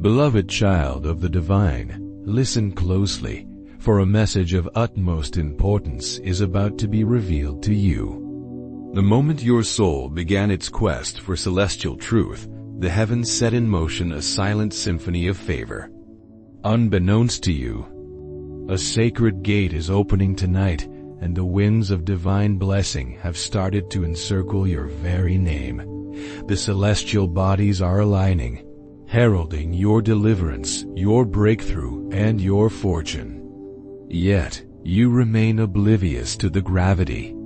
Beloved child of the divine, listen closely, for a message of utmost importance is about to be revealed to you. The moment your soul began its quest for celestial truth, the heavens set in motion a silent symphony of favor. Unbeknownst to you, a sacred gate is opening tonight, and the winds of divine blessing have started to encircle your very name. The celestial bodies are aligning, heralding your deliverance, your breakthrough, and your fortune. Yet, you remain oblivious to the gravity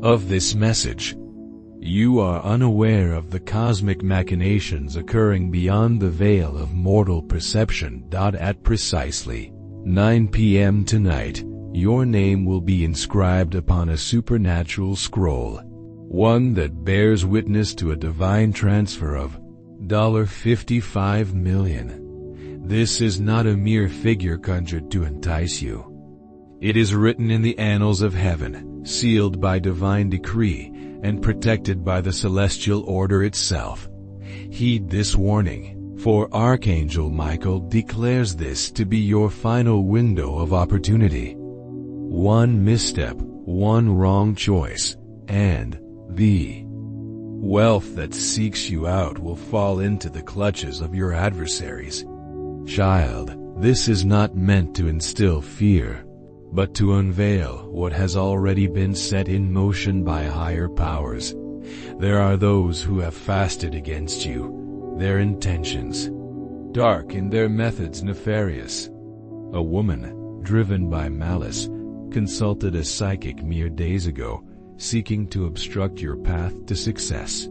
of this message. You are unaware of the cosmic machinations occurring beyond the veil of mortal perception. At precisely 9 p.m. tonight, your name will be inscribed upon a supernatural scroll, one that bears witness to a divine transfer of $55 million. This is not a mere figure conjured to entice you. It is written in the annals of heaven, sealed by divine decree, and protected by the celestial order itself. Heed this warning, for Archangel Michael declares this to be your final window of opportunity. One misstep, one wrong choice, and the wealth that seeks you out will fall into the clutches of your adversaries. Child, this is not meant to instill fear, but to unveil what has already been set in motion by higher powers. There are those who have fasted against you, their intentions dark and their methods nefarious. A woman, driven by malice, consulted a psychic mere days ago, seeking to obstruct your path to success.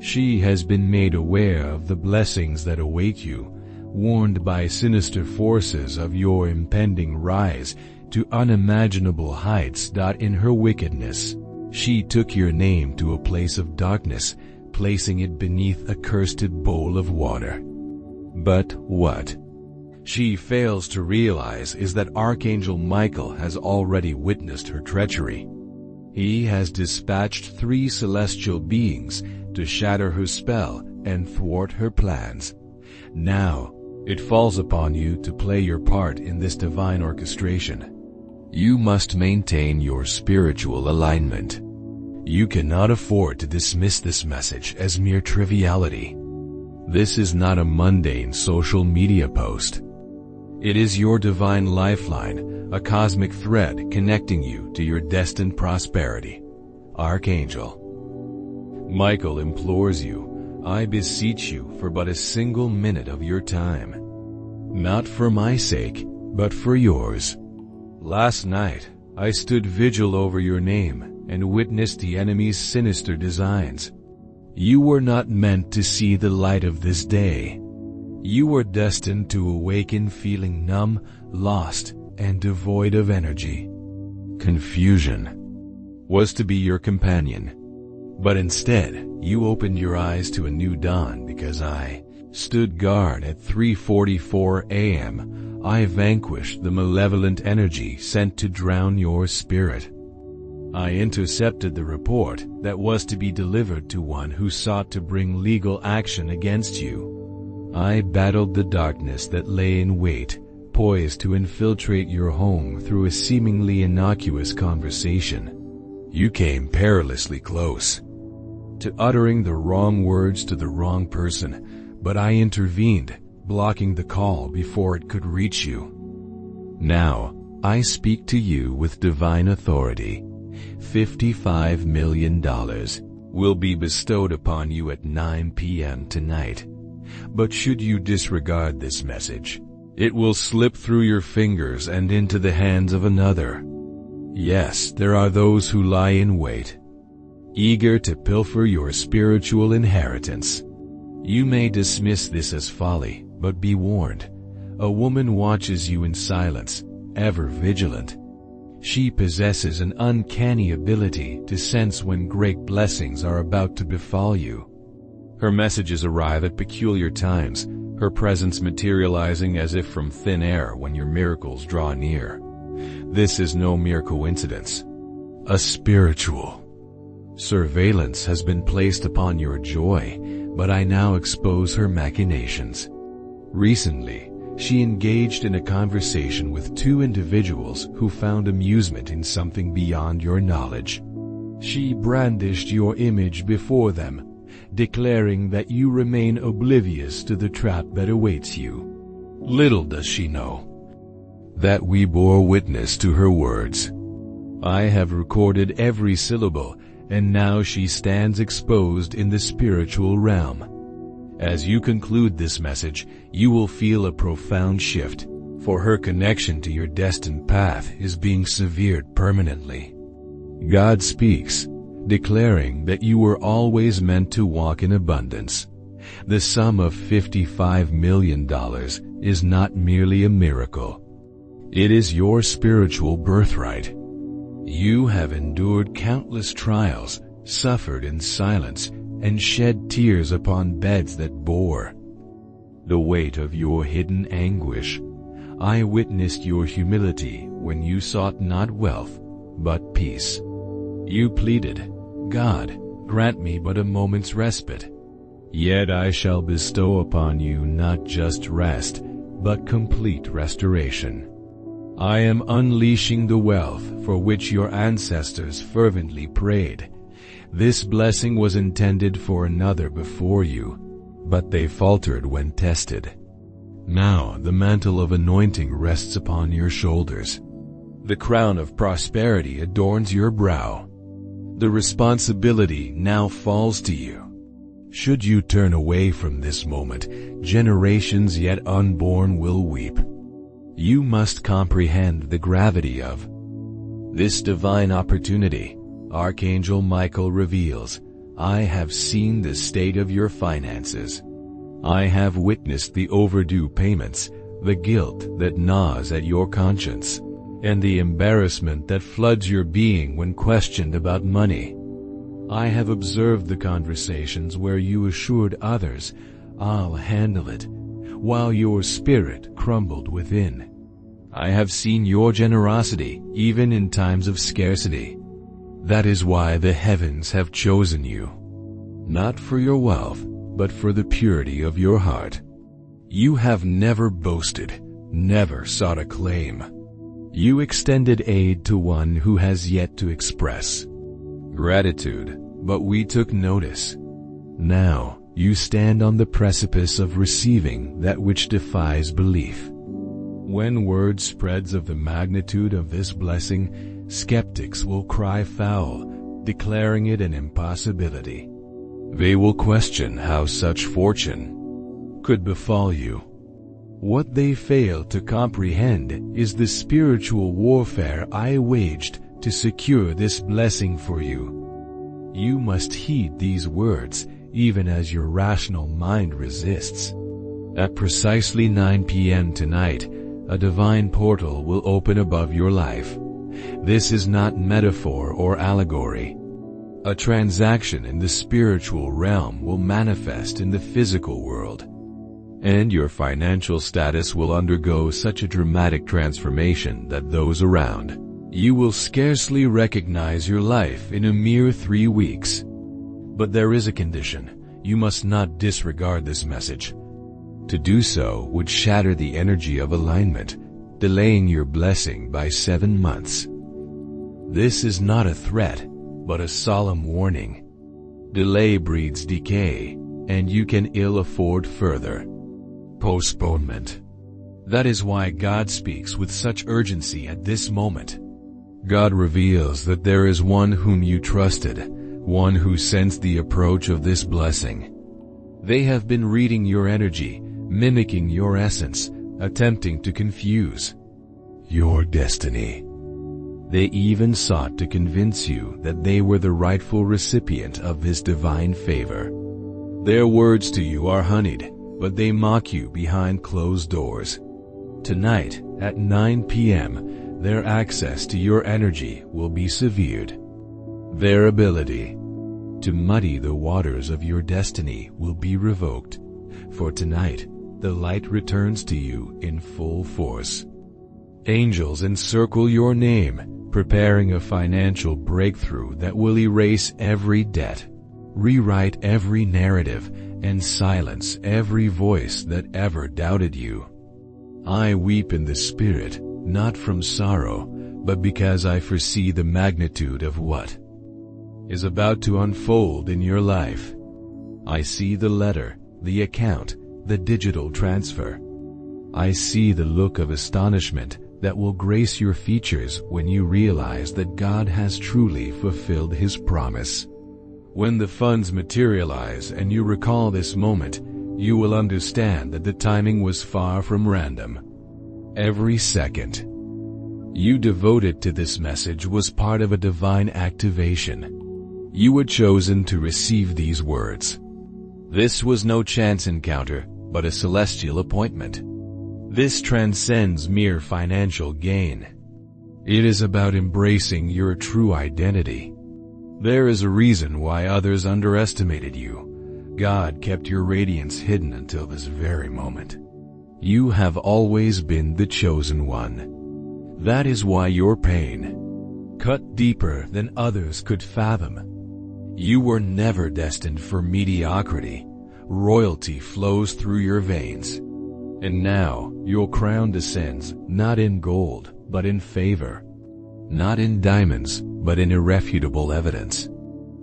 She has been made aware of the blessings that await you, warned by sinister forces of your impending rise to unimaginable heights. In her wickedness, she took your name to a place of darkness, placing it beneath a cursed bowl of water. But what she fails to realize is that Archangel Michael has already witnessed her treachery. He has dispatched 3 celestial beings to shatter her spell and thwart her plans. Now, it falls upon you to play your part in this divine orchestration. You must maintain your spiritual alignment. You cannot afford to dismiss this message as mere triviality. This is not a mundane social media post. It is your divine lifeline, a cosmic thread connecting you to your destined prosperity. Archangel Michael implores you, I beseech you for but a single minute of your time. Not for my sake, but for yours. Last night, I stood vigil over your name and witnessed the enemy's sinister designs. You were not meant to see the light of this day. You were destined to awaken feeling numb, lost, and devoid of energy. Confusion was to be your companion. But instead, you opened your eyes to a new dawn because I stood guard at 3:44 a.m. I vanquished the malevolent energy sent to drown your spirit. I intercepted the report that was to be delivered to one who sought to bring legal action against you. I battled the darkness that lay in wait, poised to infiltrate your home through a seemingly innocuous conversation. You came perilously close to uttering the wrong words to the wrong person, but I intervened, blocking the call before it could reach you. Now, I speak to you with divine authority. $55 million will be bestowed upon you at 9 p.m. tonight. But should you disregard this message, it will slip through your fingers and into the hands of another. Yes, there are those who lie in wait, eager to pilfer your spiritual inheritance. You may dismiss this as folly, but be warned. A woman watches you in silence, ever vigilant. She possesses an uncanny ability to sense when great blessings are about to befall you. Her messages arrive at peculiar times, her presence materializing as if from thin air when your miracles draw near. This is no mere coincidence. A spiritual surveillance has been placed upon your joy, but I now expose her machinations. Recently, she engaged in a conversation with two individuals who found amusement in something beyond your knowledge. She brandished your image before them, declaring that you remain oblivious to the trap that awaits you. Little does she know that we bore witness to her words. I have recorded every syllable, and now she stands exposed in the spiritual realm. As you conclude this message, you will feel a profound shift, for her connection to your destined path is being severed permanently. God speaks, declaring that you were always meant to walk in abundance. The sum of $55 million is not merely a miracle. It is your spiritual birthright. You have endured countless trials, suffered in silence, and shed tears upon beds that bore the weight of your hidden anguish. I witnessed your humility when you sought not wealth, but peace. You pleaded, God, grant me but a moment's respite. Yet I shall bestow upon you not just rest, but complete restoration. I am unleashing the wealth for which your ancestors fervently prayed. This blessing was intended for another before you, but they faltered when tested. Now the mantle of anointing rests upon your shoulders. The crown of prosperity adorns your brow. The responsibility now falls to you. Should you turn away from this moment, generations yet unborn will weep. You must comprehend the gravity of this divine opportunity. Archangel Michael reveals, I have seen the state of your finances. I have witnessed the overdue payments, the guilt that gnaws at your conscience, and the embarrassment that floods your being when questioned about money. I have observed the conversations where you assured others, I'll handle it, while your spirit crumbled within. I have seen your generosity even in times of scarcity. That is why the heavens have chosen you, not for your wealth, but for the purity of your heart. You have never boasted, never sought acclaim. You extended aid to one who has yet to express gratitude, but we took notice. Now you stand on the precipice of receiving that which defies belief. When word spreads of the magnitude of this blessing, skeptics will cry foul, declaring it an impossibility. They will question how such fortune could befall you. What they fail to comprehend is the spiritual warfare I waged to secure this blessing for you. You must heed these words, even as your rational mind resists. At precisely 9 p.m. tonight, a divine portal will open above your life. This is not metaphor or allegory. A transaction in the spiritual realm will manifest in the physical world, and your financial status will undergo such a dramatic transformation that those around you will scarcely recognize your life in a mere 3 weeks. But there is a condition. You must not disregard this message. To do so would shatter the energy of alignment, delaying your blessing by 7 months. This is not a threat, but a solemn warning. Delay breeds decay, and you can ill afford further postponement. That is why God speaks with such urgency at this moment. God reveals that there is one whom you trusted, one who sensed the approach of this blessing. They have been reading your energy, mimicking your essence, attempting to confuse your destiny. They even sought to convince you that they were the rightful recipient of His divine favor. Their words to you are honeyed, but they mock you behind closed doors. Tonight, at 9 p.m., their access to your energy will be severed. Their ability to muddy the waters of your destiny will be revoked. For tonight, the light returns to you in full force. Angels encircle your name, preparing a financial breakthrough that will erase every debt, rewrite every narrative, and silence every voice that ever doubted you. I weep in the Spirit, not from sorrow, but because I foresee the magnitude of what is about to unfold in your life. I see the letter, the account, the digital transfer. I see the look of astonishment that will grace your features when you realize that God has truly fulfilled His promise. When the funds materialize and you recall this moment, you will understand that the timing was far from random. Every second you devoted to this message was part of a divine activation. You were chosen to receive these words. This was no chance encounter, but a celestial appointment. This transcends mere financial gain. It is about embracing your true identity. There is a reason why others underestimated you. God kept your radiance hidden until this very moment. You have always been the chosen one. That is why your pain cut deeper than others could fathom. You were never destined for mediocrity. Royalty flows through your veins. And now your crown descends not in gold, but in favor. Not in diamonds, but in irrefutable evidence.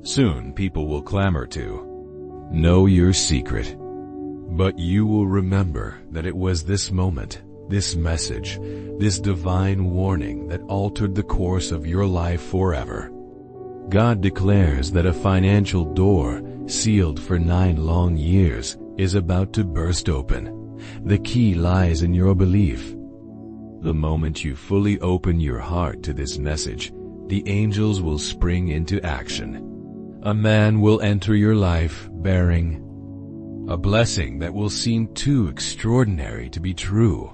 Soon people will clamor to know your secret. But you will remember that it was this moment, this message, this divine warning that altered the course of your life forever. God declares that a financial door, sealed for 9 long years, is about to burst open. The key lies in your belief. The moment you fully open your heart to this message, the angels will spring into action. A man will enter your life bearing a blessing that will seem too extraordinary to be true.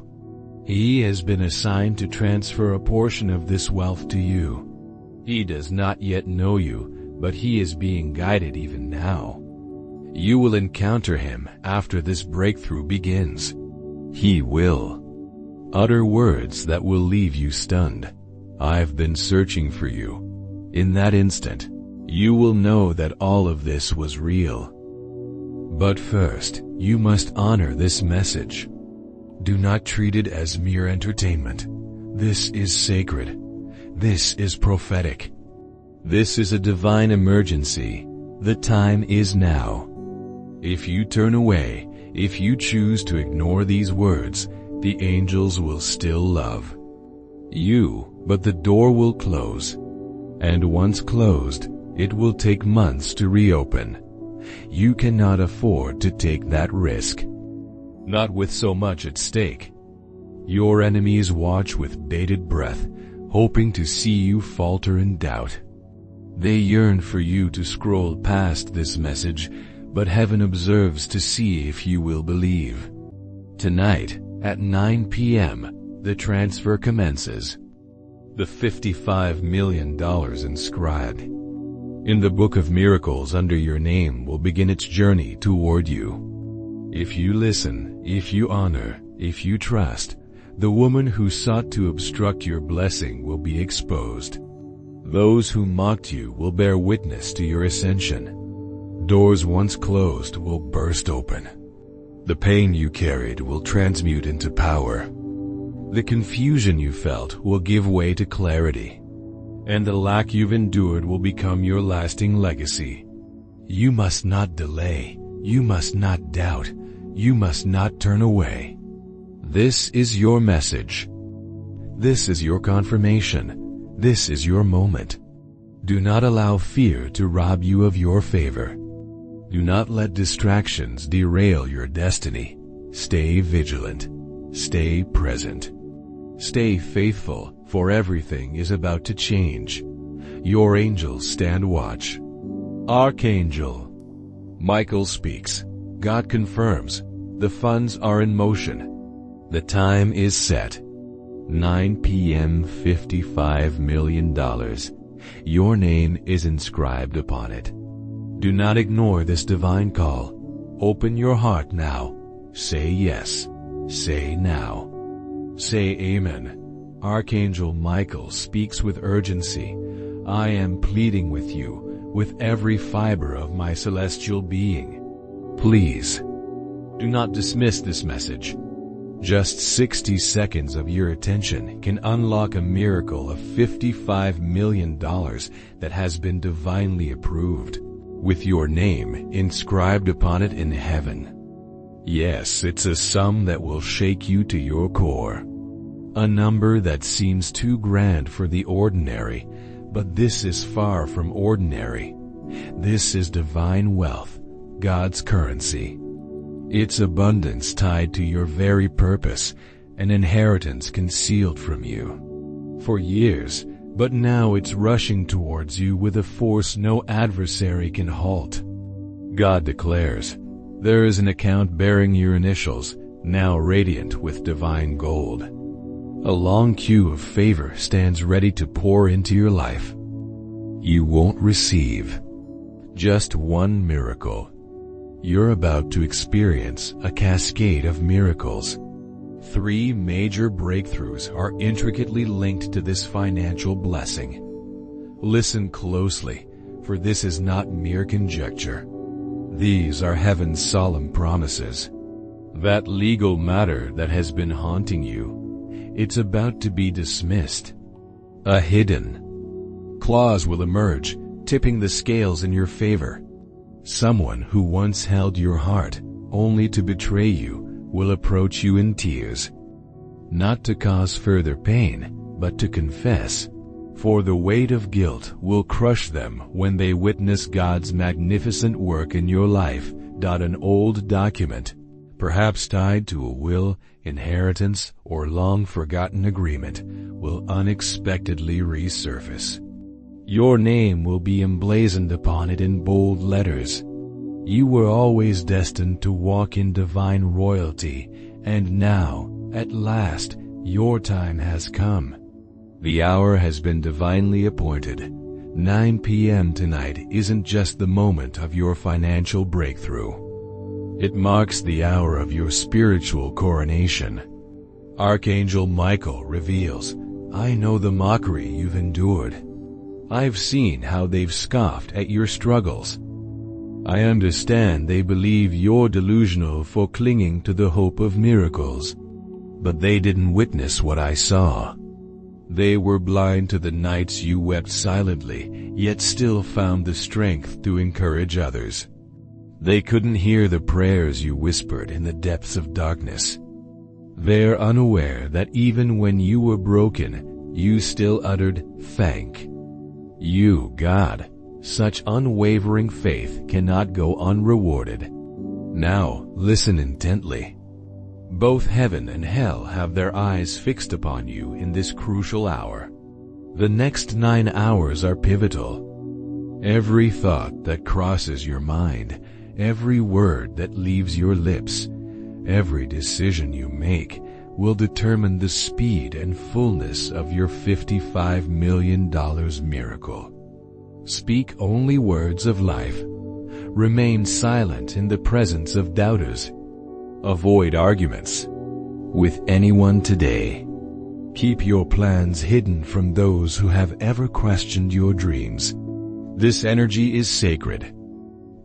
He has been assigned to transfer a portion of this wealth to you. He does not yet know you, but he is being guided even now. You will encounter him after this breakthrough begins. He will utter words that will leave you stunned. I've been searching for you. In that instant, you will know that all of this was real. But first, you must honor this message. Do not treat it as mere entertainment. This is sacred. This is prophetic. This is a divine emergency. The time is now. If you turn away, if you choose to ignore these words, the angels will still love you, but the door will close. And once closed, it will take months to reopen. You cannot afford to take that risk. Not with so much at stake. Your enemies watch with bated breath, hoping to see you falter in doubt. They yearn for you to scroll past this message, but heaven observes to see if you will believe. Tonight, at 9 p.m., the transfer commences. The $55 million inscribed in the Book of Miracles under your name will begin its journey toward you. If you listen, if you honor, if you trust, the woman who sought to obstruct your blessing will be exposed. Those who mocked you will bear witness to your ascension. Doors once closed will burst open. The pain you carried will transmute into power. The confusion you felt will give way to clarity. And the lack you've endured will become your lasting legacy. You must not delay. You must not doubt. You must not turn away. This is your message. This is your confirmation. This is your moment. Do not allow fear to rob you of your favor. Do not let distractions derail your destiny. Stay vigilant. Stay present. Stay faithful, for everything is about to change. Your angels stand watch. Archangel Michael speaks. God confirms. The funds are in motion. The time is set. 9 p.m. $55 million. Your name is inscribed upon it. Do not ignore this divine call. Open your heart now. Say yes. Say now. Say amen. Archangel Michael speaks with urgency. I am pleading with you, with every fiber of my celestial being. Please, do not dismiss this message. Just 60 seconds of your attention can unlock a miracle of $55 million that has been divinely approved, with your name inscribed upon it in heaven. Yes, it's a sum that will shake you to your core. A number that seems too grand for the ordinary, but this is far from ordinary. This is divine wealth, God's currency. It's abundance tied to your very purpose, an inheritance concealed from you for years, but now it's rushing towards you with a force no adversary can halt. God declares, there is an account bearing your initials, now radiant with divine gold. A long queue of favor stands ready to pour into your life. You won't receive just one miracle. You're about to experience a cascade of miracles. 3 major breakthroughs are intricately linked to this financial blessing. Listen closely, for this is not mere conjecture. These are heaven's solemn promises. That legal matter that has been haunting you, it's about to be dismissed. A hidden clause will emerge, tipping the scales in your favor. Someone who once held your heart, only to betray you, will approach you in tears. Not to cause further pain, but to confess. For the weight of guilt will crush them when they witness God's magnificent work in your life. An old document, perhaps tied to a will, inheritance, or long-forgotten agreement, will unexpectedly resurface. Your name will be emblazoned upon it in bold letters. You were always destined to walk in divine royalty, and now, at last, your time has come. The hour has been divinely appointed. 9 p.m. tonight isn't just the moment of your financial breakthrough. It marks the hour of your spiritual coronation. Archangel Michael reveals, I know the mockery you've endured. I've seen how they've scoffed at your struggles. I understand they believe you're delusional for clinging to the hope of miracles. But they didn't witness what I saw. They were blind to the nights you wept silently, yet still found the strength to encourage others. They couldn't hear the prayers you whispered in the depths of darkness. They're unaware that even when you were broken, you still uttered, thank you, God. Such unwavering faith cannot go unrewarded. Now, listen intently. Both heaven and hell have their eyes fixed upon you in this crucial hour. The next 9 hours are pivotal. Every thought that crosses your mind, every word that leaves your lips, every decision you make will determine the speed and fullness of your $55 million miracle. Speak only words of life. Remain silent in the presence of doubters. Avoid arguments with anyone today. Keep your plans hidden from those who have ever questioned your dreams. This energy is sacred.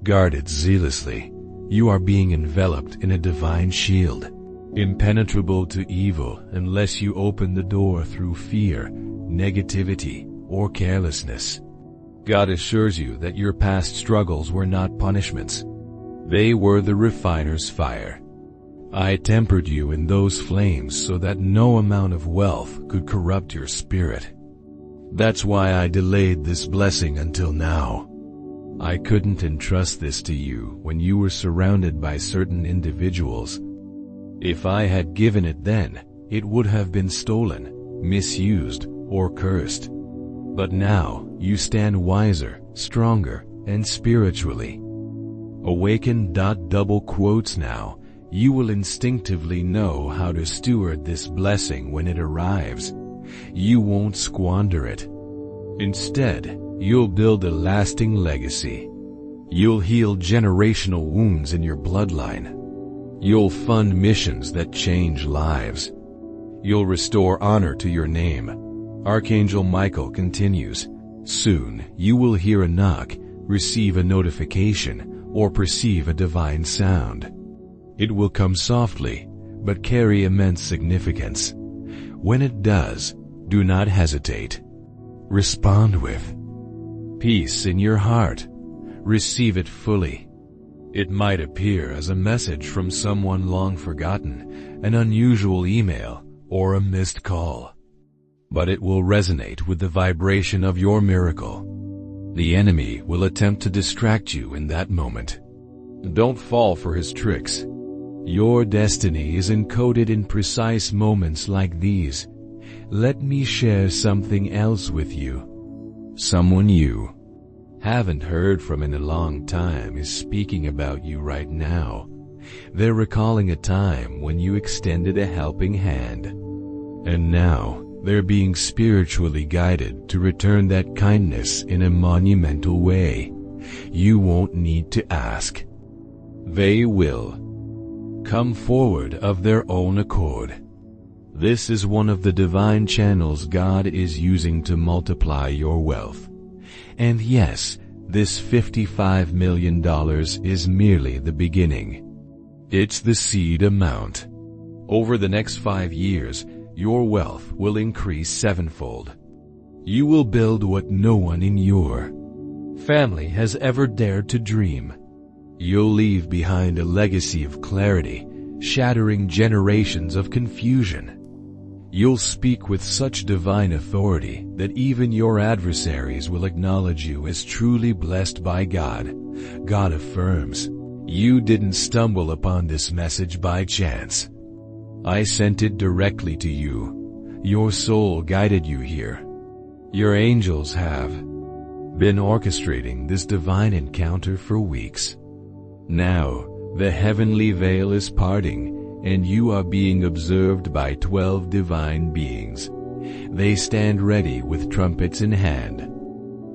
Guard it zealously. You are being enveloped in a divine shield, impenetrable to evil unless you open the door through fear, negativity, or carelessness. God assures you that your past struggles were not punishments. They were the refiner's fire. I tempered you in those flames so that no amount of wealth could corrupt your spirit. That's why I delayed this blessing until now. I couldn't entrust this to you when you were surrounded by certain individuals. If I had given it then, it would have been stolen, misused, or cursed. But now, you stand wiser, stronger, and spiritually awakened. Double quotes now. You will instinctively know how to steward this blessing when it arrives. You won't squander it. Instead, you'll build a lasting legacy. You'll heal generational wounds in your bloodline. You'll fund missions that change lives. You'll restore honor to your name. Archangel Michael continues, soon you will hear a knock, receive a notification, or perceive a divine sound. It will come softly, but carry immense significance. When it does, do not hesitate. Respond with peace in your heart. Receive it fully. It might appear as a message from someone long forgotten, an unusual email, or a missed call. But it will resonate with the vibration of your miracle. The enemy will attempt to distract you in that moment. Don't fall for his tricks. Your destiny is encoded in precise moments like these. Let me share something else with you. Someone you haven't heard from in a long time is speaking about you right now. They're recalling a time when you extended a helping hand. And now, they're being spiritually guided to return that kindness in a monumental way. You won't need to ask. They will come forward of their own accord. This is one of the divine channels God is using to multiply your wealth. And yes, this $55 million is merely the beginning. It's the seed amount. Over the next 5 years, your wealth will increase sevenfold. You will build what no one in your family has ever dared to dream. You'll leave behind a legacy of clarity, shattering generations of confusion. You'll speak with such divine authority that even your adversaries will acknowledge you as truly blessed by God. God affirms, you didn't stumble upon this message by chance. I sent it directly to you. Your soul guided you here. Your angels have been orchestrating this divine encounter for weeks. Now, the heavenly veil is parting, and you are being observed by 12 divine beings. They stand ready with trumpets in hand.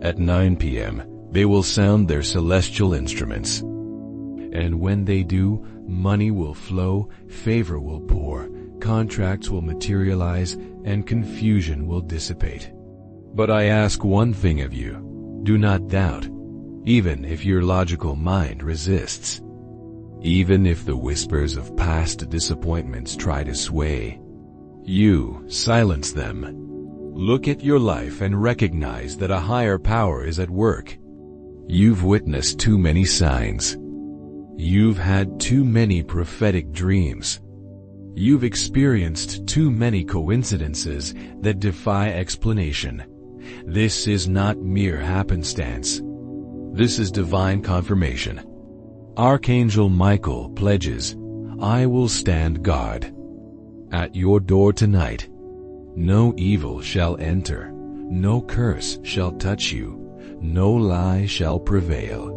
At 9 p.m., they will sound their celestial instruments. And when they do, money will flow, favor will pour, contracts will materialize, and confusion will dissipate. But I ask one thing of you: do not doubt, even if your logical mind resists. Even if the whispers of past disappointments try to sway you, silence them. Look at your life and recognize that a higher power is at work. You've witnessed too many signs. You've had too many prophetic dreams. You've experienced too many coincidences that defy explanation. This is not mere happenstance. This is divine confirmation. Archangel Michael pledges, I will stand guard at your door tonight. No evil shall enter, no curse shall touch you, no lie shall prevail.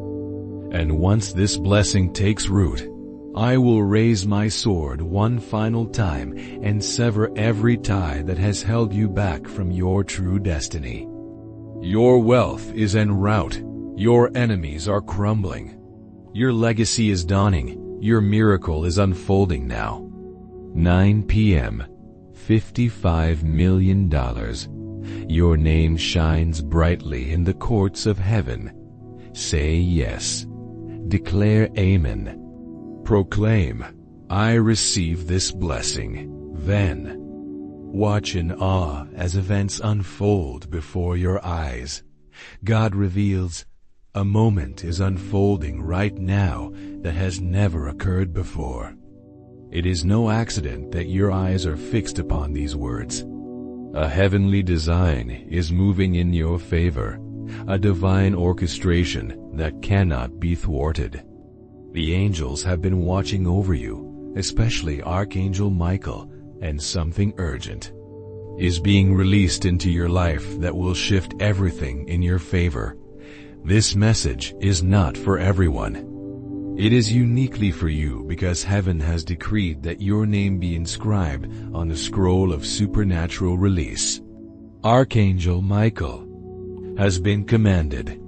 And once this blessing takes root, I will raise my sword one final time and sever every tie that has held you back from your true destiny. Your wealth is en route. Your enemies are crumbling. Your legacy is dawning. Your miracle is unfolding now. 9 p.m. $55 million. Your name shines brightly in the courts of heaven. Say yes. Declare amen. Proclaim, I receive this blessing. Then, watch in awe as events unfold before your eyes. God reveals, a moment is unfolding right now that has never occurred before. It is no accident that your eyes are fixed upon these words. A heavenly design is moving in your favor, a divine orchestration that cannot be thwarted. The angels have been watching over you, especially Archangel Michael, and something urgent is being released into your life that will shift everything in your favor. This message is not for everyone. It is uniquely for you because heaven has decreed that your name be inscribed on the scroll of supernatural release. Archangel Michael has been commanded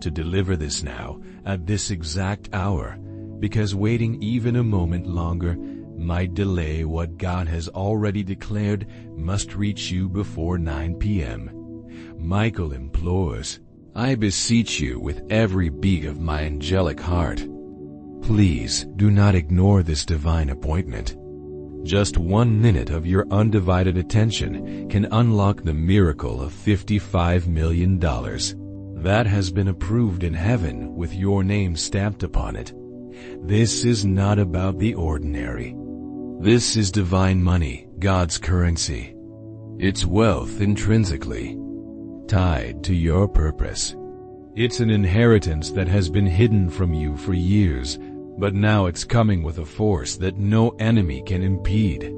to deliver this now at this exact hour, because waiting even a moment longer might delay what God has already declared must reach you before 9 p.m. Michael implores, I beseech you with every beat of my angelic heart. Please do not ignore this divine appointment. Just 1 minute of your undivided attention can unlock the miracle of $55 million. That has been approved in heaven with your name stamped upon it. This is not about the ordinary. This is divine money, God's currency. It's wealth intrinsically tied to your purpose. It's an inheritance that has been hidden from you for years, but now it's coming with a force that no enemy can impede.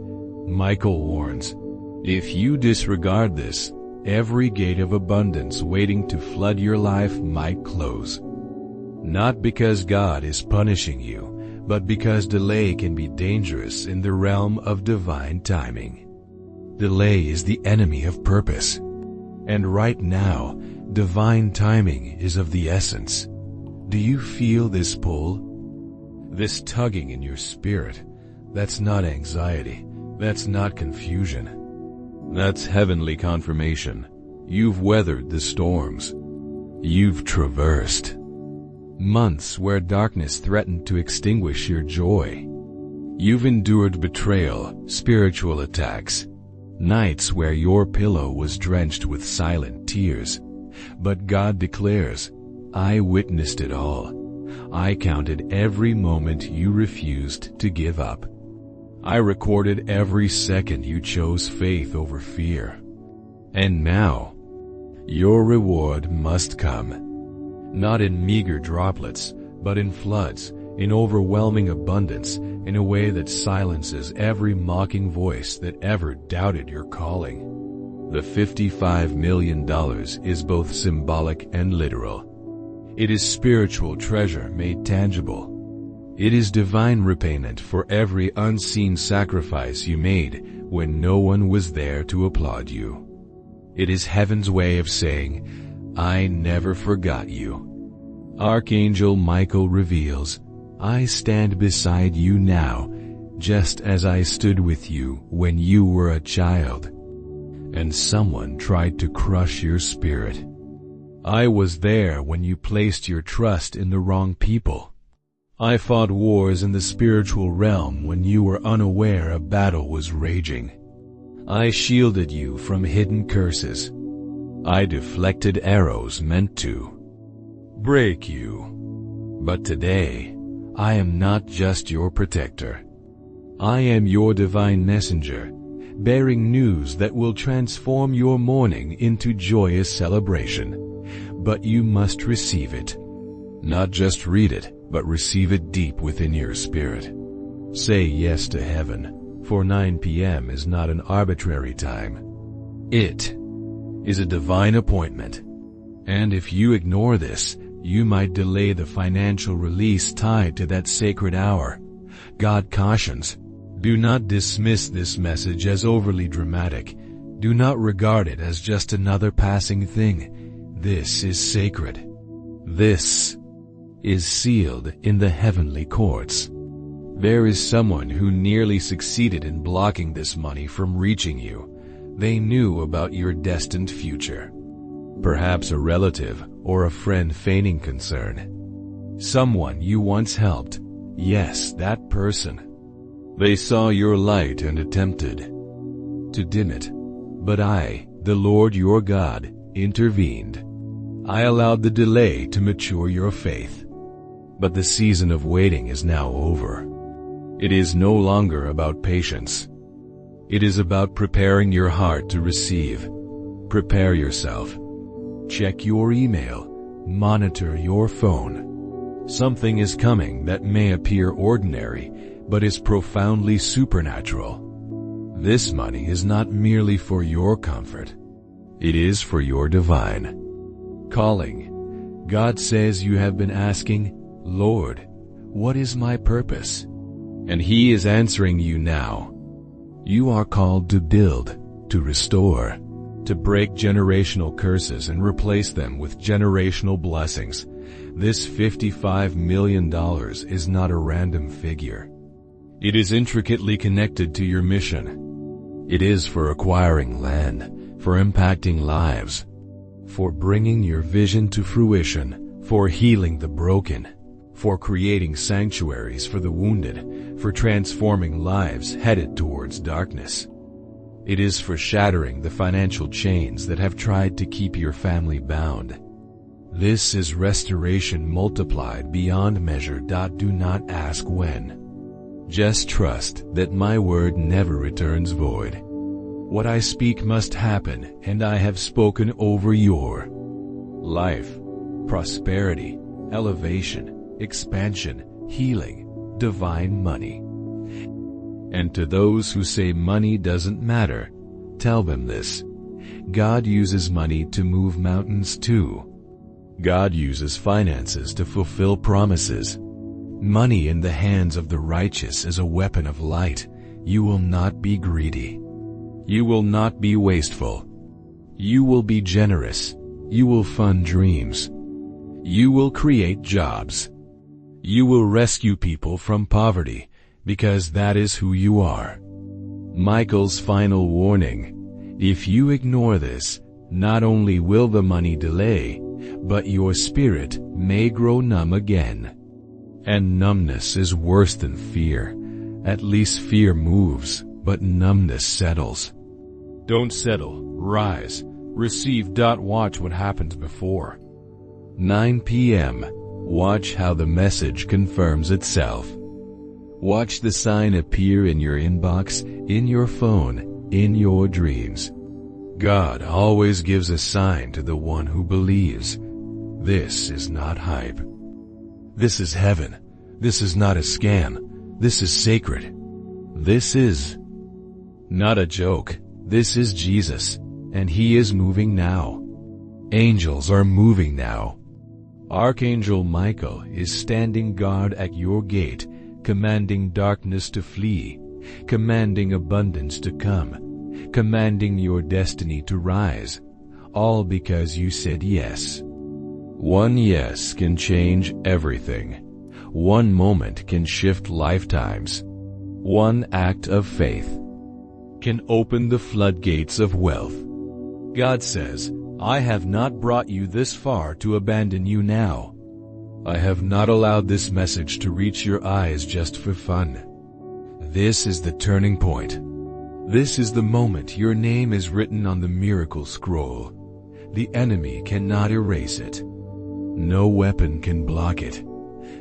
Michael warns, if you disregard this, every gate of abundance waiting to flood your life might close. Not because God is punishing you, but because delay can be dangerous in the realm of divine timing. Delay is the enemy of purpose. And right now, divine timing is of the essence. Do you feel this pull? This tugging in your spirit? That's not anxiety. That's not confusion. That's heavenly confirmation. You've weathered the storms. You've traversed months where darkness threatened to extinguish your joy. You've endured betrayal, spiritual attacks, nights where your pillow was drenched with silent tears. But God declares, I witnessed it all. I counted every moment you refused to give up. I recorded every second you chose faith over fear. And now, your reward must come. Not in meager droplets, but in floods, in overwhelming abundance, in a way that silences every mocking voice that ever doubted your calling. The $55 million is both symbolic and literal. It is spiritual treasure made tangible. It is divine repayment for every unseen sacrifice you made when no one was there to applaud you. It is heaven's way of saying, I never forgot you. Archangel Michael reveals, I stand beside you now, just as I stood with you when you were a child, and someone tried to crush your spirit. I was there when you placed your trust in the wrong people. I fought wars in the spiritual realm when you were unaware a battle was raging. I shielded you from hidden curses. I deflected arrows meant to break you. But today, I am not just your protector. I am your divine messenger, bearing news that will transform your mourning into joyous celebration. But you must receive it. Not just read it, but receive it deep within your spirit. Say yes to heaven, for 9 p.m. is not an arbitrary time. It is a divine appointment. And if you ignore this, you might delay the financial release tied to that sacred hour. God cautions, do not dismiss this message as overly dramatic. Do not regard it as just another passing thing. This is sacred. This is sealed in the heavenly courts. There is someone who nearly succeeded in blocking this money from reaching you. They knew about your destined future. Perhaps a relative or a friend feigning concern. Someone you once helped. Yes, that person. They saw your light and attempted to dim it. But I, the Lord your God, intervened. I allowed the delay to mature your faith. But the season of waiting is now over. It is no longer about patience. It is about preparing your heart to receive. Prepare yourself. Check your email. Monitor your phone. Something is coming that may appear ordinary, but is profoundly supernatural. This money is not merely for your comfort. It is for your divine calling. God says you have been asking, Lord, what is my purpose? And He is answering you now. You are called to build, to restore, to break generational curses and replace them with generational blessings. This $55 million is not a random figure. It is intricately connected to your mission. It is for acquiring land, for impacting lives, for bringing your vision to fruition, for healing the broken, for creating sanctuaries for the wounded, for transforming lives headed towards darkness. It is for shattering the financial chains that have tried to keep your family bound. This is restoration multiplied beyond measure. Do not ask when. Just trust that my word never returns void. What I speak must happen, and I have spoken over your life, prosperity, elevation, expansion, healing, divine money. And to those who say money doesn't matter, tell them this: God uses money to move mountains too. God uses finances to fulfill promises. Money in the hands of the righteous is a weapon of light. You will not be greedy. You will not be wasteful. You will be generous. You will fund dreams. You will create jobs. You will rescue people from poverty, because that is who you are. Michael's final warning: if you ignore this, not only will the money delay, but your spirit may grow numb again. And numbness is worse than fear. At least fear moves, but numbness settles. Don't settle. Rise. Receive. Watch what happens before 9 p.m. Watch how the message confirms itself. Watch the sign appear in your inbox, in your phone, in your dreams. God always gives a sign to the one who believes. This is not hype. This is heaven. This is not a scam. This is sacred. This is not a joke. This is Jesus, and He is moving now. Angels are moving now. Archangel Michael is standing guard at your gate, commanding darkness to flee, commanding abundance to come, commanding your destiny to rise, all because you said yes. One yes can change everything. One moment can shift lifetimes. One act of faith can open the floodgates of wealth. God says, I have not brought you this far to abandon you now. I have not allowed this message to reach your eyes just for fun. This is the turning point. This is the moment your name is written on the miracle scroll. The enemy cannot erase it. No weapon can block it.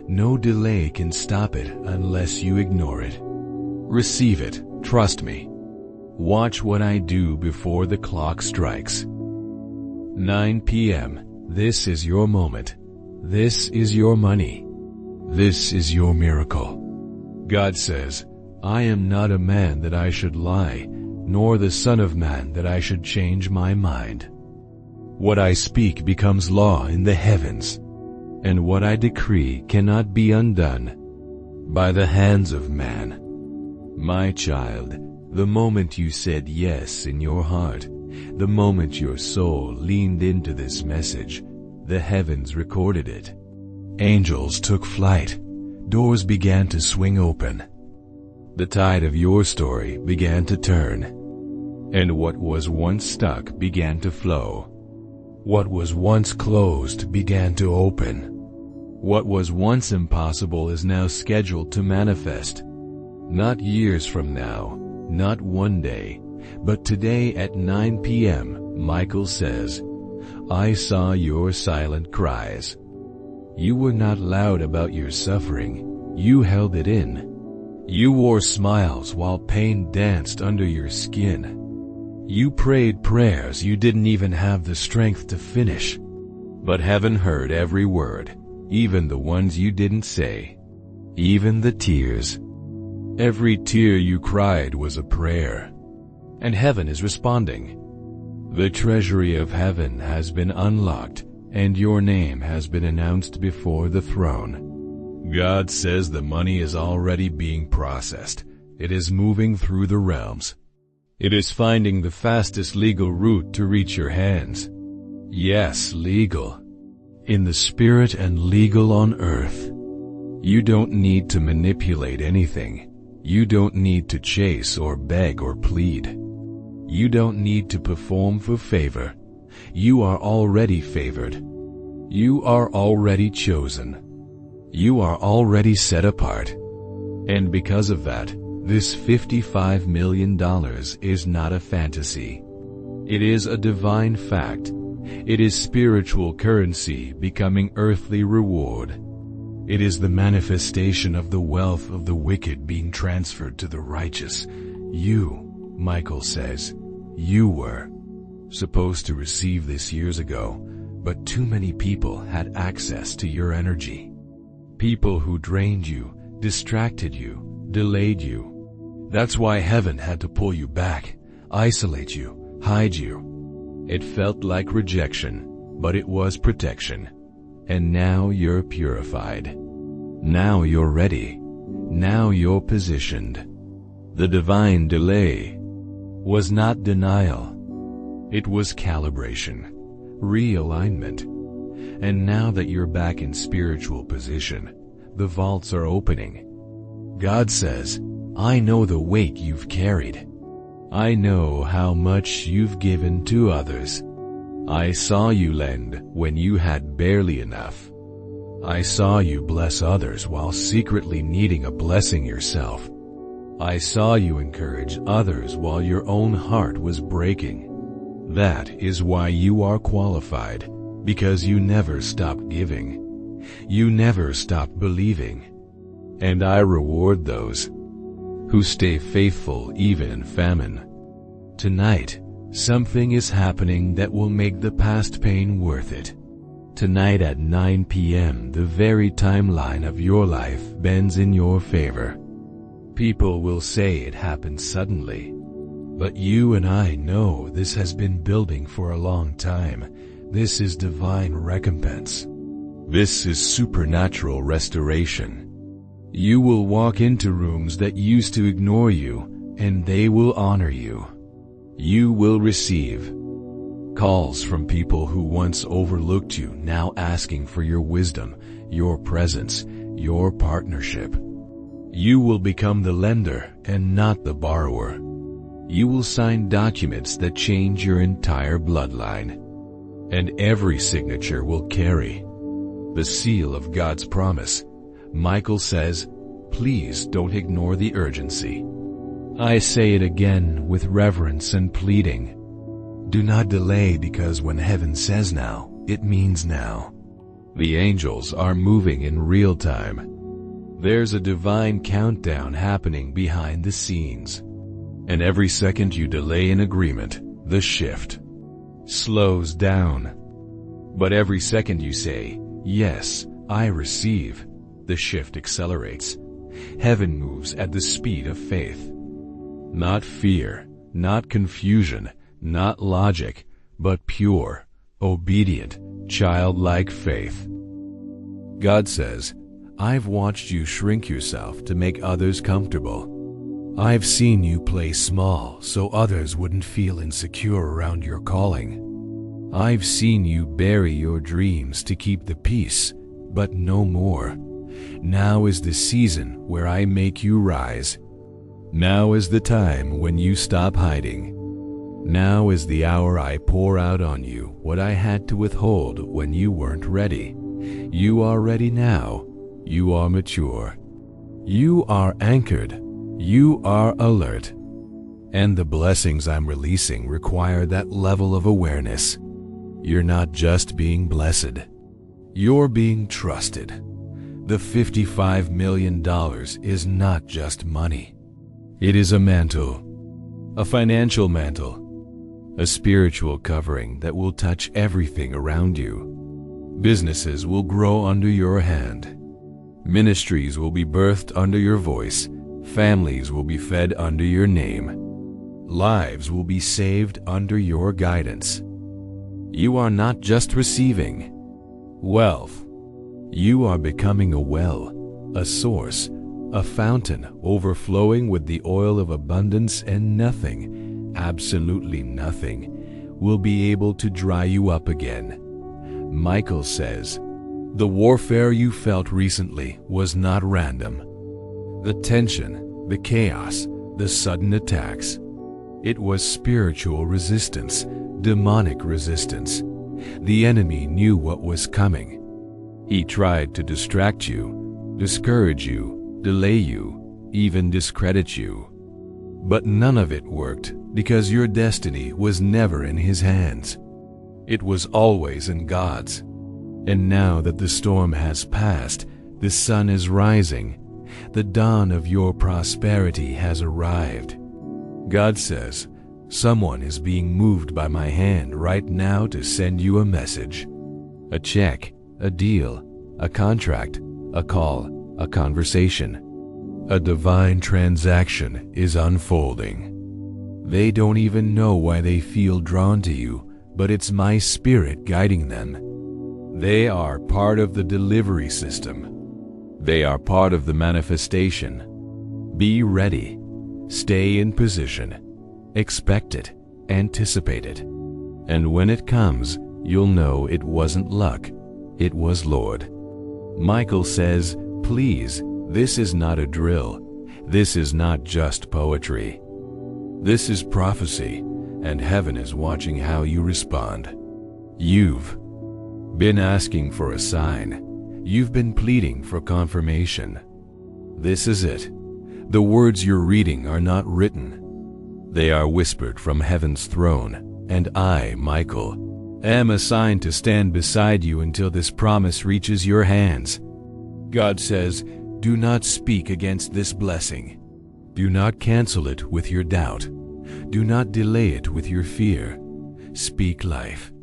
No delay can stop it unless you ignore it. Receive it, trust me. Watch what I do before the clock strikes. 9 p.m. This is your moment. This is your money. This is your miracle. God says, I am not a man that I should lie, nor the Son of Man that I should change my mind. What I speak becomes law in the heavens, and what I decree cannot be undone by the hands of man. My child, the moment you said yes in your heart, the moment your soul leaned into this message, the heavens recorded it. Angels took flight. Doors began to swing open. The tide of your story began to turn. And what was once stuck began to flow. What was once closed began to open. What was once impossible is now scheduled to manifest. Not years from now, not one day, but today at 9 p.m., Michael says, I saw your silent cries. You were not loud about your suffering. You held it in. You wore smiles while pain danced under your skin. You prayed prayers you didn't even have the strength to finish. But heaven heard every word, even the ones you didn't say. Even the tears. Every tear you cried was a prayer. And heaven is responding. The treasury of heaven has been unlocked, and your name has been announced before the throne. God says the money is already being processed. It is moving through the realms. It is finding the fastest legal route to reach your hands. Yes, legal. In the spirit and legal on earth. You don't need to manipulate anything. You don't need to chase or beg or plead. You don't need to perform for favor. You are already favored. You are already chosen. You are already set apart. And because of that, this $55 million is not a fantasy. It is a divine fact. It is spiritual currency becoming earthly reward. It is the manifestation of the wealth of the wicked being transferred to the righteous. You, Michael says, you were supposed to receive this years ago, but too many people had access to your energy. People who drained you, distracted you, delayed you. That's why heaven had to pull you back, isolate you, hide you. It felt like rejection, but it was protection. And now you're purified. Now you're ready. Now you're positioned. The divine delay was not denial. It was calibration, realignment. And now that you're back in spiritual position, the vaults are opening. God says, I know the weight you've carried. I know how much you've given to others. I saw you lend when you had barely enough. I saw you bless others while secretly needing a blessing yourself. I saw you encourage others while your own heart was breaking. That is why you are qualified, because you never stopped giving. You never stopped believing. And I reward those who stay faithful even in famine. Tonight, something is happening that will make the past pain worth it. Tonight at 9 p.m., the very timeline of your life bends in your favor. People will say it happened suddenly. But you and I know this has been building for a long time. This is divine recompense. This is supernatural restoration. You will walk into rooms that used to ignore you, and they will honor you. You will receive calls from people who once overlooked you, now asking for your wisdom, your presence, your partnership. You will become the lender and not the borrower. You will sign documents that change your entire bloodline. And every signature will carry the seal of God's promise. Michael says, please don't ignore the urgency. I say it again with reverence and pleading. Do not delay, because when heaven says now, it means now. The angels are moving in real time. There's a divine countdown happening behind the scenes. And every second you delay in agreement, the shift slows down. But every second you say, yes, I receive, the shift accelerates. Heaven moves at the speed of faith. Not fear, not confusion, not logic, but pure, obedient, childlike faith. God says, I've watched you shrink yourself to make others comfortable. I've seen you play small so others wouldn't feel insecure around your calling. I've seen you bury your dreams to keep the peace, but no more. Now is the season where I make you rise. Now is the time when you stop hiding. Now is the hour I pour out on you what I had to withhold when you weren't ready. You are ready now. You are mature. You are anchored. You are alert. And the blessings I'm releasing require that level of awareness. You're not just being blessed. You're being trusted. The $55 million is not just money. It is a mantle, a financial mantle, a spiritual covering that will touch everything around you. Businesses will grow under your hand. Ministries will be birthed under your voice. Families will be fed under your name. Lives will be saved under your guidance. You are not just receiving wealth. You are becoming a well, a source, a fountain overflowing with the oil of abundance, and nothing, absolutely nothing, will be able to dry you up again. Michael says, the warfare you felt recently was not random. The tension, the chaos, the sudden attacks. It was spiritual resistance, demonic resistance. The enemy knew what was coming. He tried to distract you, discourage you, delay you, even discredit you. But none of it worked because your destiny was never in his hands. It was always in God's. And now that the storm has passed, the sun is rising. The dawn of your prosperity has arrived. God says, someone is being moved by my hand right now to send you a message. A check, a deal, a contract, a call, a conversation. A divine transaction is unfolding. They don't even know why they feel drawn to you, but it's my spirit guiding them. They are part of the delivery system. They are part of the manifestation. Be ready. Stay in position. Expect it. Anticipate it. And when it comes, you'll know it wasn't luck. It was Lord. Michael says, please, this is not a drill. This is not just poetry. This is prophecy, and heaven is watching how you respond. You've been asking for a sign. You've been pleading for confirmation. This is it. The words you're reading are not written. They are whispered from heaven's throne, and I, Michael, am assigned to stand beside you until this promise reaches your hands. God says, do not speak against this blessing. Do not cancel it with your doubt. Do not delay it with your fear. Speak life.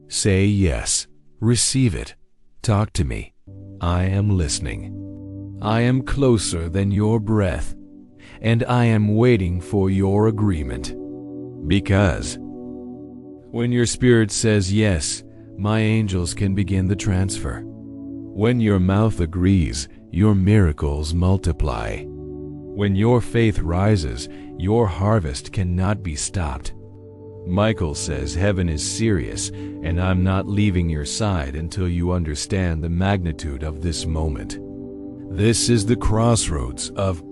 Say yes. Receive it. Talk to me. I am listening. I am closer than your breath, and I am waiting for your agreement. Because when your spirit says yes, my angels can begin the transfer. When your mouth agrees, your miracles multiply. When your faith rises, your harvest cannot be stopped. Michael says heaven is serious, and I'm not leaving your side until you understand the magnitude of this moment. This is the crossroads of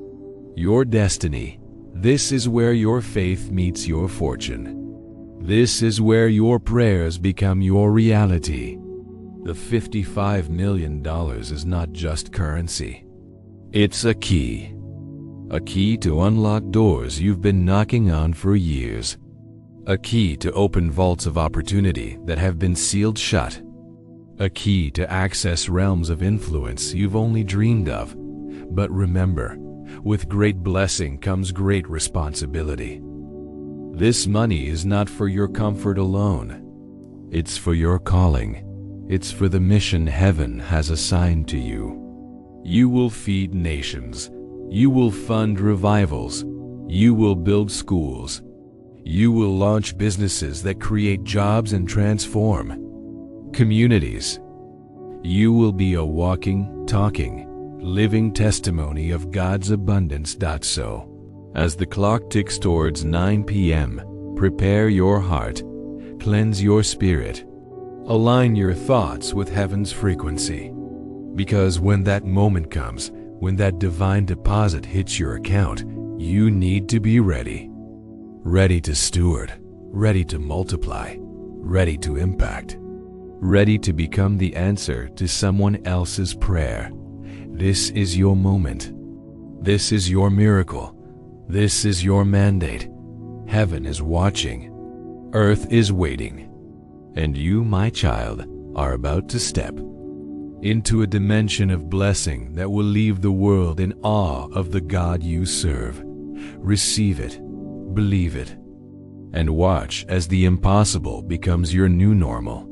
your destiny. This is where your faith meets your fortune. This is where your prayers become your reality. The $55 million is not just currency. It's a key to unlock doors you've been knocking on for years. A key to open vaults of opportunity that have been sealed shut. A key to access realms of influence you've only dreamed of. But remember, with great blessing comes great responsibility. This money is not for your comfort alone. It's for your calling. It's for the mission heaven has assigned to you. You will feed nations. You will fund revivals. You will build schools. You will launch businesses that create jobs and transform communities. You will be a walking, talking, living testimony of God's abundance. So, as the clock ticks towards 9 p.m., prepare your heart, cleanse your spirit, align your thoughts with heaven's frequency. Because when that moment comes, when that divine deposit hits your account, you need to be ready. Ready to steward, ready to multiply, ready to impact, ready to become the answer to someone else's prayer. This is your moment. This is your miracle. This is your mandate. Heaven is watching. Earth is waiting. And you, my child, are about to step into a dimension of blessing that will leave the world in awe of the God you serve. Receive it, believe it, and watch as the impossible becomes your new normal.